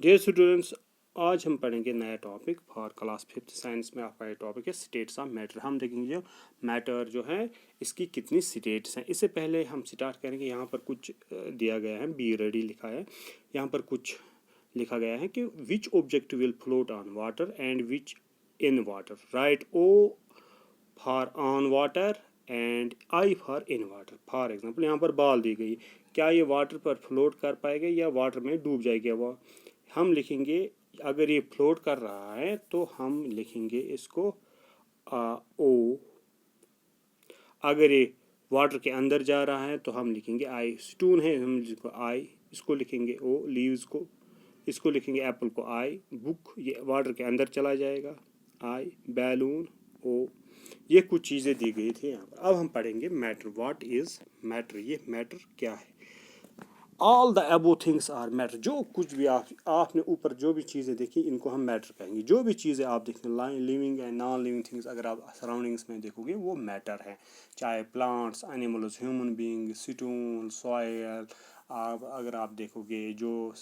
Dear students, आज हम पढ़ेंगे नया topic for class 5th science में। आपका ये टॉपिक है स्टेट्स ऑफ मैटर। हम देखेंगे जो मैटर जो है इसकी कितनी स्टेट्स हैं। इससे पहले हम स्टार्ट करेंगे, यहाँ पर कुछ दिया गया है, बी रेडी लिखा है। यहाँ पर कुछ लिखा गया है कि which object will float on water and which in water. Right O for on water and I for in water. For example यहाँ पर बॉल दी गई, क्या ये वाटर पर फ्लोट कर पाएगा या वाटर में डूब जाएगा। वो हम लिखेंगे, अगर ये फ्लोट कर रहा है तो हम लिखेंगे इसको ओ। अगर ये वाटर के अंदर जा रहा है तो हम लिखेंगे आई। स्टून है, हम इसको आई, इसको लिखेंगे ओ। लीव्स को, इसको लिखेंगे एप्पल को आई। बुक ये वाटर के अंदर चला जाएगा, आई। बैलून ओ। ये कुछ चीज़ें दी गई थी यहाँ पर। अब हम पढ़ेंगे मैटर। व्हाट इज मैटर, ये मैटर क्या है। All the above things are matter. जो कुछ भी आपने ऊपर जो भी चीज़ें देखी इनको हम मैटर कहेंगे। जो भी चीज़ें आप देखें, living and non living things, अगर आप सराउंडिंग्स में देखोगे वो मैटर है। चाहे plants, animals, human being, stone, soil. आप अगर आप देखोगे जो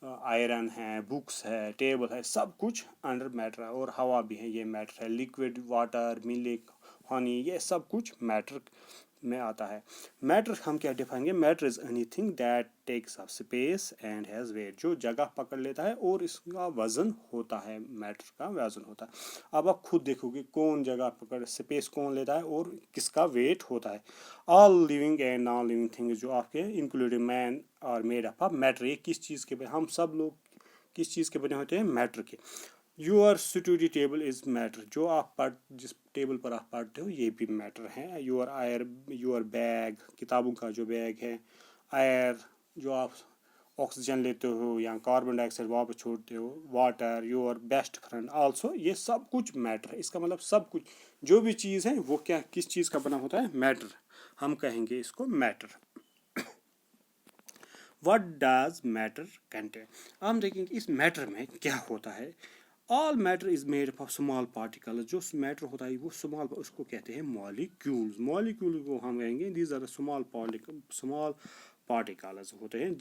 आयरन है, बुक्स है, टेबल है, सब कुछ अंडर मैटर है। और हवा भी है, ये मैटर है। लिक्विड वाटर, मिल्क, हनी, ये सब कुछ मैटर में आता है। मैटर हम क्या डिफाइंगे, matter is anything that takes up space and has weight. जो जगह पकड़ लेता है और इसका वजन होता है, मैटर का वजन होता है। अब आप खुद देखोगे कौन जगह पकड़, स्पेस कौन लेता है और किसका वेट होता है। All living and non living things जो आपके इंक्लूडिंग मैन और मेड अप ऑफ मैटर। ये किस चीज़ के बने, हम सब लोग किस चीज़ के बने होते हैं, मैटर के। Your study table is matter. जो आप जिस टेबल पर आप पढ़ते हो ये भी मैटर है। योर बैग, किताबों का जो बैग है। एयर, जो आप ऑक्सीजन लेते हो या कार्बन डाइऑक्साइड वापस छोड़ते हो। Water, your best friend also. ये सब कुछ मैटर है। इसका मतलब सब कुछ जो भी चीज़ है वो क्या, किस चीज़ का बना होता है, मैटर। हम कहेंगे इसको matter. What does matter contain. हम देखेंगे इस मैटर में क्या होता है। All matter is made of small particles. जो मैटर होता है वो स्मॉल, उसको कहते हैं मॉलिक्यूल्स। मॉलिक्यूल को हम कहेंगे दीज आर स्मॉल पार्टिकल्स होते हैं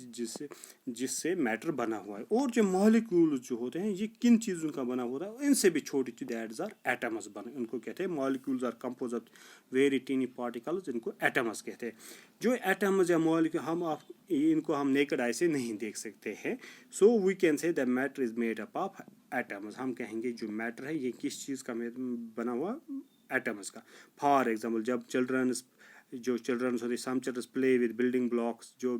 जिससे मैटर बना हुआ है। और जो मॉलिक्यूल्स जो होते हैं ये किन चीज़ों का बना होता है, इनसे भी छोटी चीज, दैट्स आर एटम्स बने। उनको कहते हैं molecules are compose of very tiny particles, इनको एटम्स कहते हैं। जो एटम्स या मॉलिक्यूल इनको हम नेकेड आई से नहीं देख सकते हैं। So we can say that matter is made up of atoms. हम कहेंगे जो मैटर है ये किस चीज़ का बना हुआ, एटम्स का। फॉर एग्जाम्पल जब चिल्ड्रंस होते, some childrens play with building blocks. जो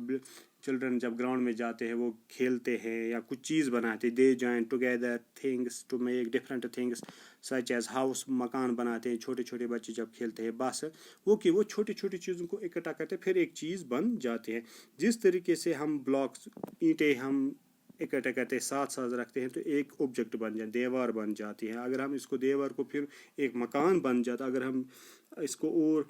चिल्ड्रन जब ग्राउंड में जाते हैं वो खेलते हैं या कुछ चीज़ बनाते हैं। They join together things to make different things such as house. मकान बनाते हैं छोटे छोटे बच्चे जब खेलते हैं। बस वो छोटी छोटी चीज़ों को इकट्ठा करते हैं फिर एक चीज़ बन जाती है। जिस तरीके से हम ब्लॉक्स, ईंटें हम इकट्ठे करते हैं, साथ साथ रखते हैं तो एक ऑब्जेक्ट बन जाए, दीवार बन जाती है। अगर हम इसको दीवार को फिर एक मकान बन जाता। अगर हम इसको और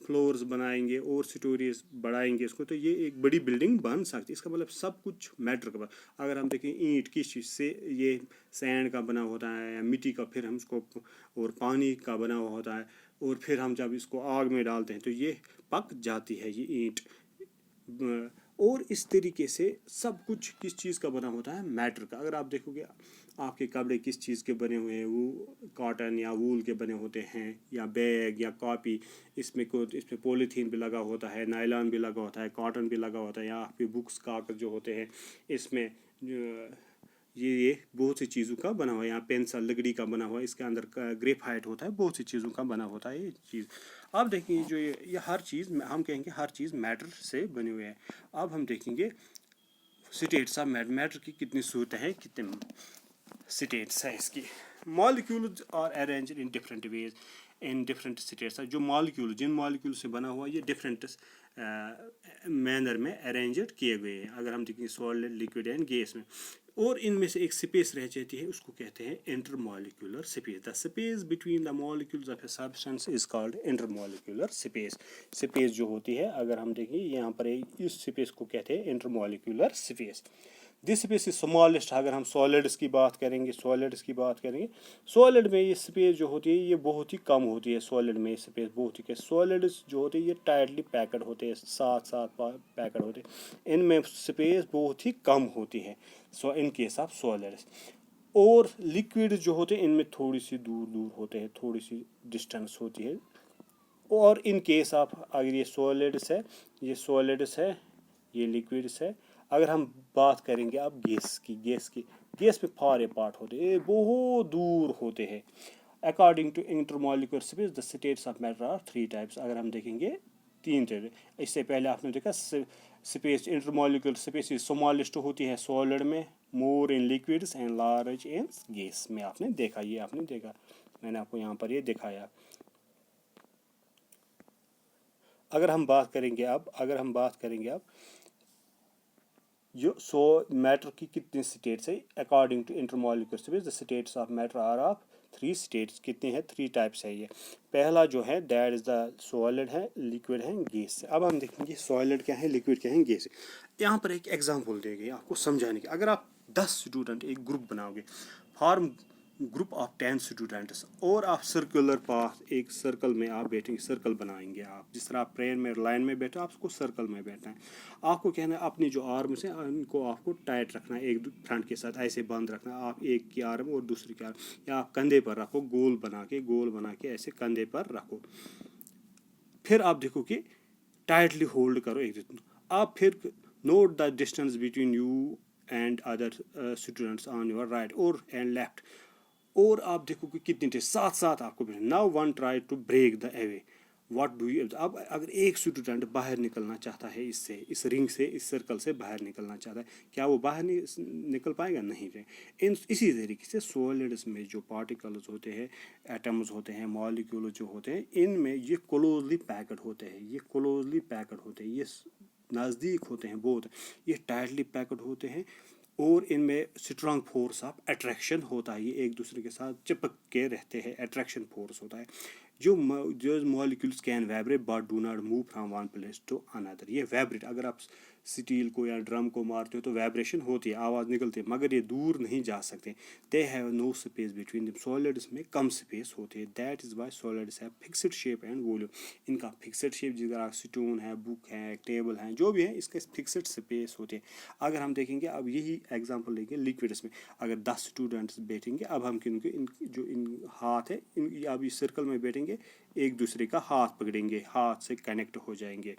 फ्लोर्स बनाएंगे और स्टोरीज बढ़ाएंगे इसको तो ये एक बड़ी बिल्डिंग बन सकती है। इसका मतलब सब कुछ मैटर का। अगर हम देखें ईंट किस चीज़ से, ये सैंड का बना होता है या मिट्टी का, फिर हम इसको और पानी का बना हुआ होता है। और फिर हम जब इसको आग में डालते हैं तो ये पक जाती है ये ईंट। और इस तरीके से सब कुछ किस चीज़ का बना होता है, मैटर का। अगर आप देखोगे आपके कपड़े किस चीज़ के बने हुए हैं, वो कॉटन या वूल के बने होते हैं, या बैग या कॉपी, इसमें पॉलीथीन भी लगा होता है, नायलॉन भी लगा होता है, कॉटन भी लगा होता है, या आपके बुक्स कागज जो होते हैं इसमें ये बहुत सी चीज़ों का बना हुआ है। यहाँ पेंसिल लकड़ी का बना हुआ है, इसके अंदर ग्रेफाइट होता है, बहुत सी चीज़ों का बना होता है ये चीज़। अब देखेंगे जो ये हर चीज़ हम कहेंगे हर चीज़ मैटर से बनी हुई है। अब हम देखेंगे स्टेट्स ऑफ मैटर की कितनी सूरतें हैं, कितने स्टेट्स है इसकी। Molecules are arranged in different ways in different states. जो मॉलिक्यूल, जिन मॉलिक्यूल से बना हुआ ये डिफरेंट मैनर में अरेंज्ड किए गए हैं। अगर हम देखेंगे सॉलिड, लिक्विड एंड गैस में, और इनमें से एक स्पेस रह जाती है, उसको कहते हैं intermolecular space. The space between the molecules of a substance is called intermolecular space. Space जो होती है, अगर हम देखें यहाँ पर इस स्पेस को कहते हैं intermolecular space. This space is smallest. अगर हम सॉलिड्स की बात करेंगे, सॉलिड में ये स्पेस जो होती है ये बहुत ही कम होती है. सॉलिड में स्पेस बहुत ही, सॉलिड्स जो होते हैं ये टाइटली पैक्ड होते हैं, साथ साथ पैक्ड होते हैं. इनमें स्पेस बहुत ही कम होती है इन केस ऑफ सॉलिड्स. और लिक्विड जो होते हैं इनमें थोड़ी सी दूर दूर होते हैं, थोड़ी सी डिस्टेंस होती है. और इन केस ऑफ अगर ये सॉलिड्स है, ये लिक्विड्स है. अगर हम बात करेंगे अब गैस में फार अपार्ट होते हैं, बहुत दूर होते हैं. According to intermolecular space the states of matter are 3 types. अगर हम देखेंगे 3 टाइप. इससे पहले आपने देखा स्पेस, इंटरमॉलिक्यूलर स्पेस स्मॉलेस्ट होती है सॉलिड में, more in liquids and large in gas में. आपने देखा, मैंने आपको यहाँ पर ये दिखाया. अगर हम बात करेंगे अब जो मैटर की कितने स्टेट्स है according to intermolecular space. The states of matter are of 3 states. कितने हैं? 3 टाइप्स है ये. पहला जो है दैट इज द सॉलिड है, लिक्विड है, गैस. अब हम देखेंगे सॉलिड क्या है, लिक्विड क्या है, गैस. यहाँ पर एक एग्जांपल दी गई आपको समझाने की. अगर आप 10 स्टूडेंट एक ग्रुप बनाओगे, फॉर्म ग्रुप ऑफ 10 स्टूडेंट्स, और आप सर्कुलर पाथ एक सर्कल में आप बैठेंगे, सर्कल बनाएंगे. आप जिस तरह आप प्रेयर में लाइन में बैठे, आपको सर्कल में बैठना है. आपको कहना है अपनी जो आर्म्स हैं उनको आपको टाइट रखना है, एक फ्रंट के साथ ऐसे बंद रखना है. आप एक की आर्म और दूसरी की आर्म, या आप कंधे पर रखो, गोल बना के ऐसे कंधे पर रखो. फिर आप देखो कि टाइटली होल्ड करो एक दूसरे. आप फिर note the distance between you and other students on your right और एंड लेफ्ट. और आप देखो कि कितने साथ साथ आपको. Now one try to break the away. What do you. अब अगर एक स्टूडेंट बाहर निकलना चाहता है, इस रिंग से, इस सर्कल से बाहर निकलना चाहता है, क्या वो बाहर निकल पाएगा? नहीं. इसी तरीके से सॉलिड्स में जो पार्टिकल्स होते हैं, एटम्स होते हैं, मॉलिक्यूल जो होते हैं, इनमें ये क्लोजली पैक्ड होते हैं, ये नज़दीक होते हैं बहुत, ये टाइटली पैक्ड होते हैं. और इनमें स्ट्रॉन्ग फोर्स ऑफ अट्रैक्शन होता है, ये एक दूसरे के साथ चिपक के रहते हैं, अट्रैक्शन फोर्स होता है. जो molecules can vibrate but do not move from one place to another. ये वाइब्रेट, अगर आप स्टील को या ड्रम को मारते हो तो वाइब्रेशन होती है, आवाज़ निकलती है, मगर ये दूर नहीं जा सकते. They have no space between them. Solids में कम स्पेस होती है. That is why solids have fixed shape and volume. इनका फिक्स्ड शेप, जिधर स्टोन है, बुक है, टेबल है, जो भी है, इसका फिक्स्ड स्पेस होती है. अगर हम देखेंगे अब यही एग्जांपल लेंगे लिक्विड्स में. अगर 10 स्टूडेंट्स बैठेंगे, अब हम इन हाथ है, अब इस सर्कल में बैठेंगे, एक दूसरे का हाथ पकड़ेंगे, हाथ से कनेक्ट हो जाएंगे.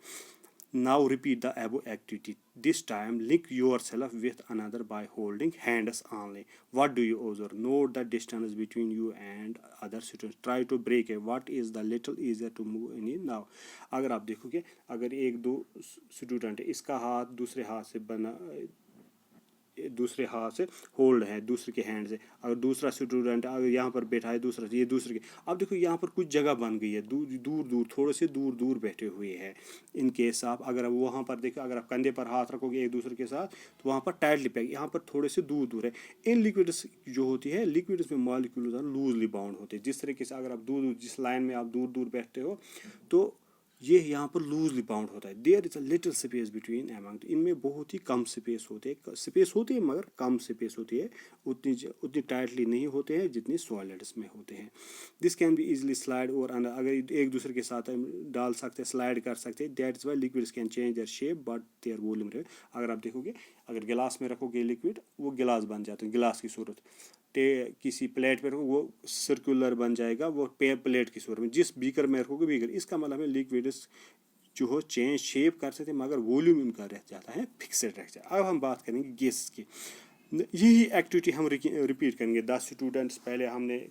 Now repeat the above activity. This time link yourself with another by holding hands only. What do you observe? Note the distance between you and other students. Try to break it. What is the little easier to move in now? अगर आप देखोगे, अगर एक दो student है, इसका हाथ दूसरे हाथ से होल्ड है, दूसरे के हैंड से. अगर दूसरा स्टूडेंट अगर यहाँ पर बैठा है, दूसरा ये दूसरे के, अब देखो यहाँ पर कुछ जगह बन गई है, थोड़े से दूर बैठे हुए हैं. इन केस आप अगर वहाँ पर देखो, अगर आप कंधे पर हाथ रखोगे एक दूसरे के साथ, तो वहाँ पर टाइटली पैक, यहाँ पर थोड़े से दूर है. इन लिक्विड्स जो होती है, लिक्विड्स में मॉलिक्यूल्स लूजली बाउंड होते हैं. जिस तरीके से अगर आप जिस लाइन में आप दूर बैठते हो, तो ये यहाँ पर लूजली बाउंड होता है. There is a little space between among. इनमें बहुत ही कम स्पेस होती है, मगर कम स्पेस होती है, उतनी टाइटली नहीं होते हैं जितनी सॉलिड्स में होते हैं. This can be easily slide और अंदर, अगर एक दूसरे के साथ डाल सकते हैं, स्लाइड कर सकते हैं. That is why liquids can change their shape but their volume. अगर आप देखोगे, अगर गिलास में रखोगे लिक्विड, वो गिलास बन जाते हैं, गिलास की सूरत. किसी प्लेट पर वो सर्कुलर बन जाएगा, वो प्लेट की सूरत में. जिस बीकर में रखोगे बीकर, इसका मतलब है लिक्विड्स जो हो चेंज शेप कर सकते हैं, मगर वॉल्यूम इनका रह जाता है, फिक्सड रह जाता है. अब हम बात करेंगे गैस की. यही एक्टिविटी हम रिपीट करेंगे. 10 स्टूडेंट्स, पहले हमने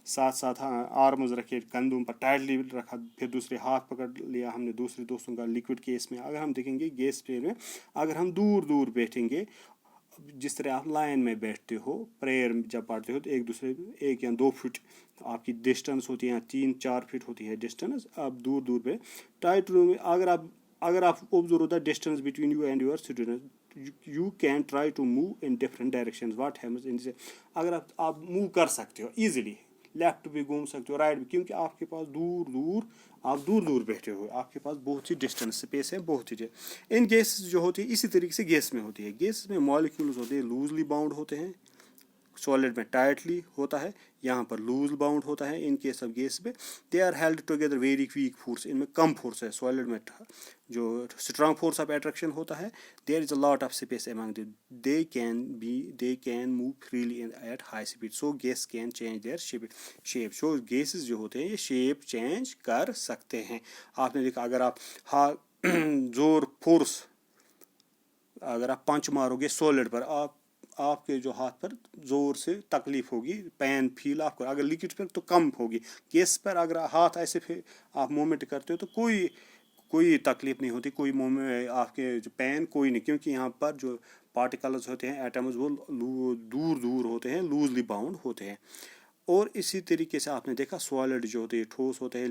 साथ आर्म्स रखे, कंधों पर टाइटली रखा, फिर दूसरे हाथ पकड़ लिया हमने दूसरे दोस्तों का. लिक्विड केस में अगर हम देखेंगे, गैस में अगर हम दूर बैठेंगे, जिस तरह आप लाइन में बैठते हो, प्रेयर जब पढ़ते हो, तो एक दूसरे 1 या 2 फीट आपकी डिस्टेंस होती है, 3-4 फीट होती है डिस्टेंस. आप दूर पे टाइट रूम में अगर आप ऑब्जर्व होता है distance between you and your student, you can try to move in different directions. What happens in, अगर आप मूव कर सकते हो ईजिली, लेफ्ट भी घूम सकते हो, राइट भी, क्योंकि आपके पास आप दूर दूर बैठे हो, आपके पास बहुत ही डिस्टेंस स्पेस है, बहुत ही इन गैसेस जो होती है इसी तरीके से गैस में होती है। गैस में मॉलिक्यूल्स होते हैं लूजली बाउंड होते हैं, सॉलिड में टाइटली होता है, यहाँ पर लूज बाउंड होता है। इन केस ऑफ गैस में they are held together very weak force, इनमें कम फोर्स है। सॉलिड में जो स्ट्रांग फोर्स ऑफ अट्रैक्शन होता है, there is a lot of space among they can move freely at high speed, so gas can change their shape. So gases जो होते हैं ये शेप चेंज कर सकते हैं। आपने देखा अगर आप जोर फोर्स अगर आप पंच मारोगे सॉलिड पर, आपके जो हाथ पर जोर से तकलीफ होगी, पेन फील आपको, अगर लिक्विड पर तो कम होगी। गैस पर अगर हाथ ऐसे आप मूवमेंट करते हो तो कोई तकलीफ नहीं होती, कोई मूवमेंट आपके जो पेन कोई नहीं, क्योंकि यहाँ पर जो पार्टिकल्स होते हैं एटम्स वो दूर दूर होते हैं, लूजली बाउंड होते हैं। और इसी तरीके से आपने देखा सॉलिड जो होते हैं ठोस होते हैं।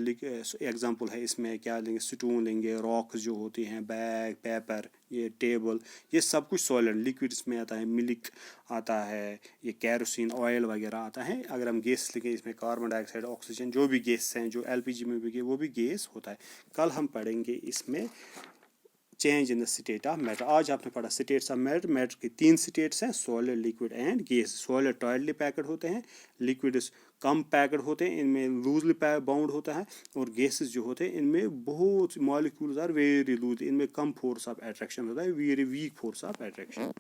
एग्जांपल है इसमें क्या लेंगे, स्टोन लेंगे, रॉक्स जो होती हैं, बैग, पेपर, ये टेबल, ये सब कुछ सॉलिड। लिक्विड्स में आता है मिल्क आता है, ये कैरोसिन ऑयल वगैरह आता है। अगर हम गैस लेंगे इसमें कार्बन डाइऑक्साइड, ऑक्सीजन, जो भी गैस हैं, जो एलपीजी में भी वो भी गैस होता है। कल हम पढ़ेंगे इसमें change in the state of matter. आज आपने पढ़ा स्टेट्स ऑफ मैटर। मैटर की 3 स्टेट्स हैं, solid, liquid and gas. Solid tightly packed होते हैं, लिक्विड कम पैक्ड होते हैं, इनमें लूजली बाउंड होता है, और गैसेस जो होते हैं इनमें बहुत मॉलिक्यूल्स आर वेरी लूज, इनमें कम फोर्स ऑफ अट्रैक्शन होता है, very weak force of attraction.